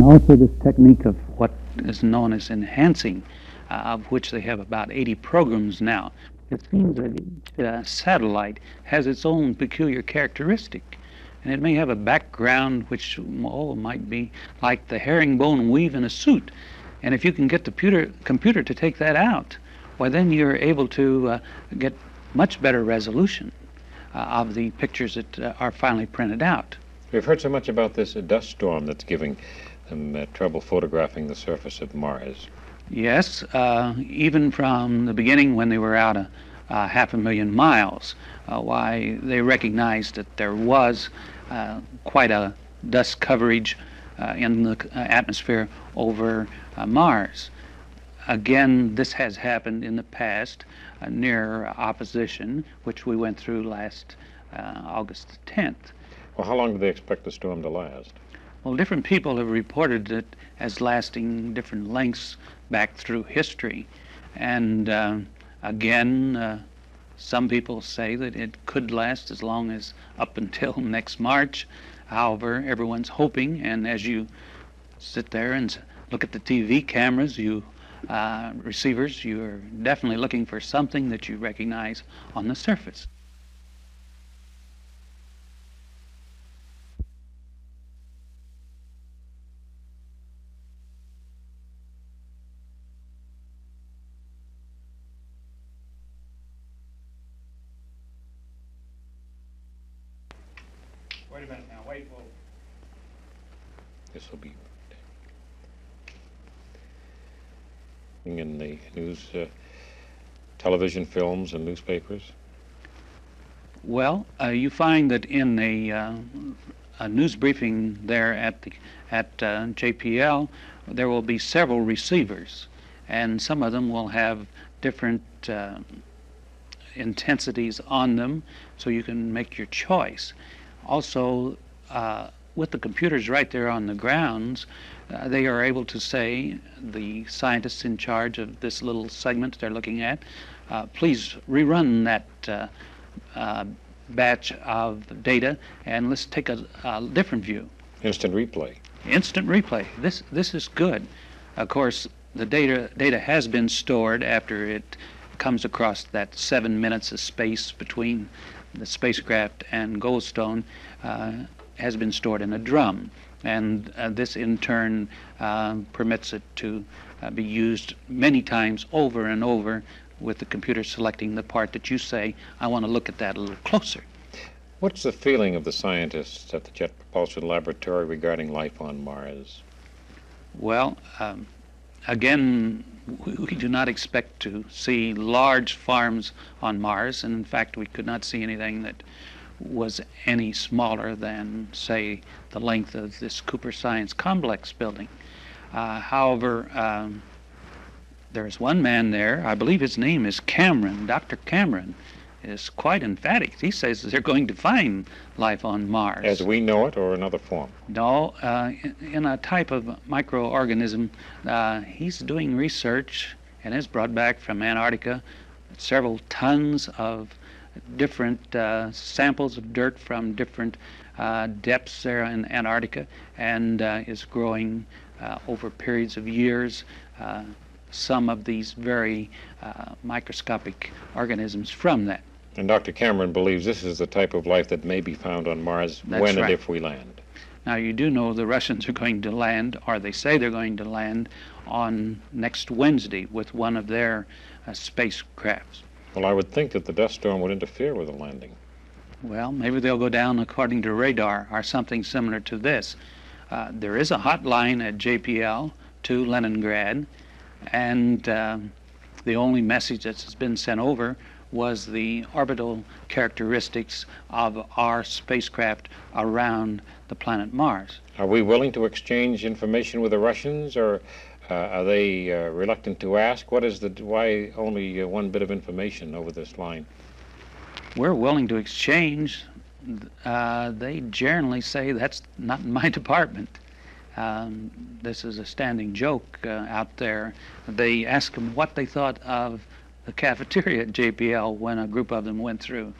And also this technique of what is known as enhancing, of which they have about 80 programs now. It seems that each satellite has its own peculiar characteristic. And it may have a background which might be like the herringbone weave in a suit. And if you can get the computer to take that out, well, then you're able to get much better resolution of the pictures that are finally printed out. We've heard so much about this dust storm that's giving them trouble photographing the surface of Mars. Yes, even from the beginning when they were out a 500,000 miles, why they recognized that there was quite a dust coverage in the atmosphere over Mars. Again, this has happened in the past near opposition, which we went through last August 10th. Well, how long do they expect the storm to last? Well, different people have reported it as lasting different lengths back through history. And again, some people say that it could last as long as up until next March. However, everyone's hoping, and as you sit there and look at the TV cameras, receivers, you're definitely looking for something that you recognize on the surface. Wait a minute now, wait, whoa. This will be in the news, television, films, and newspapers. Well, you find that in a news briefing there at JPL, there will be several receivers, and some of them will have different intensities on them, so you can make your choice. Also, with the computers right there on the grounds, they are able to say, the scientists in charge of this little segment they're looking at, please rerun that batch of data, and let's take a different view. Instant replay. Instant replay. This is good. Of course, the data has been stored after it comes across that 7 minutes of space between the spacecraft and Goldstone, has been stored in a drum, and this in turn permits it to be used many times over and over, with the computer selecting the part that you say, I want to look at that a little closer. What's the feeling of the scientists at the Jet Propulsion Laboratory regarding life on Mars? Well, again, we do not expect to see large farms on Mars, and in fact we could not see anything that was any smaller than, say, the length of this Cooper Science Complex building. However, there's one man there, I believe his name is Cameron. Dr. Cameron is quite emphatic. He says they're going to find life on Mars. As we know it, or another form? No, in a type of microorganism. He's doing research and has brought back from Antarctica several tons of different samples of dirt from different depths there in Antarctica, and is growing over periods of years some of these very microscopic organisms from that. And Dr. Cameron believes this is the type of life that may be found on Mars. That's when right. And if we land. Now, you do know the Russians are going to land, or they say they're going to land, on next Wednesday with one of their spacecrafts. Well, I would think that the dust storm would interfere with the landing. Well, maybe they'll go down according to radar or something similar to this. There is a hotline at JPL to Leningrad, and the only message that's been sent over was the orbital characteristics of our spacecraft around the planet Mars. Are we willing to exchange information with the Russians, or are they reluctant to ask? Why only one bit of information over this line? We're willing to exchange. They generally say that's not in my department. This is a standing joke out there. They asked them what they thought of the cafeteria at JPL when a group of them went through,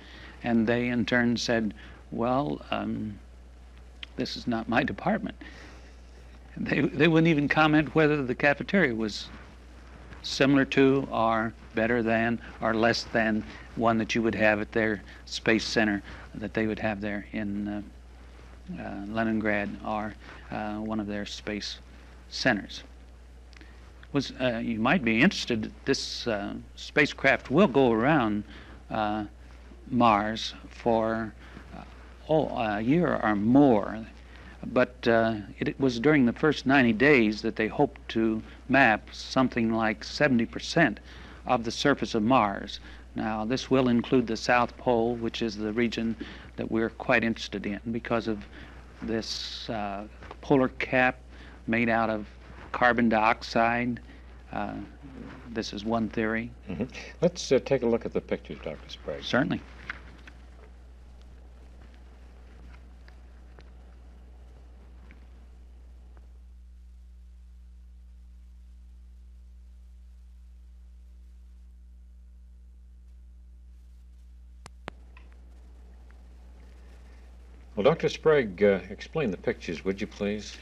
and they in turn said, well, this is not my department. They wouldn't even comment whether the cafeteria was similar to or better than or less than one that you would have at their space center that they would have there in Leningrad or one of their space centers. You might be interested, this spacecraft will go around Mars for a year or more. But it was during the first 90 days that they hoped to map something like 70% of the surface of Mars. Now, this will include the South Pole, which is the region that we're quite interested in because of this polar cap made out of carbon dioxide. This is one theory. Mm-hmm. Let's take a look at the pictures, Dr. Sprague. Certainly. Well, Dr. Sprague, explain the pictures, would you please?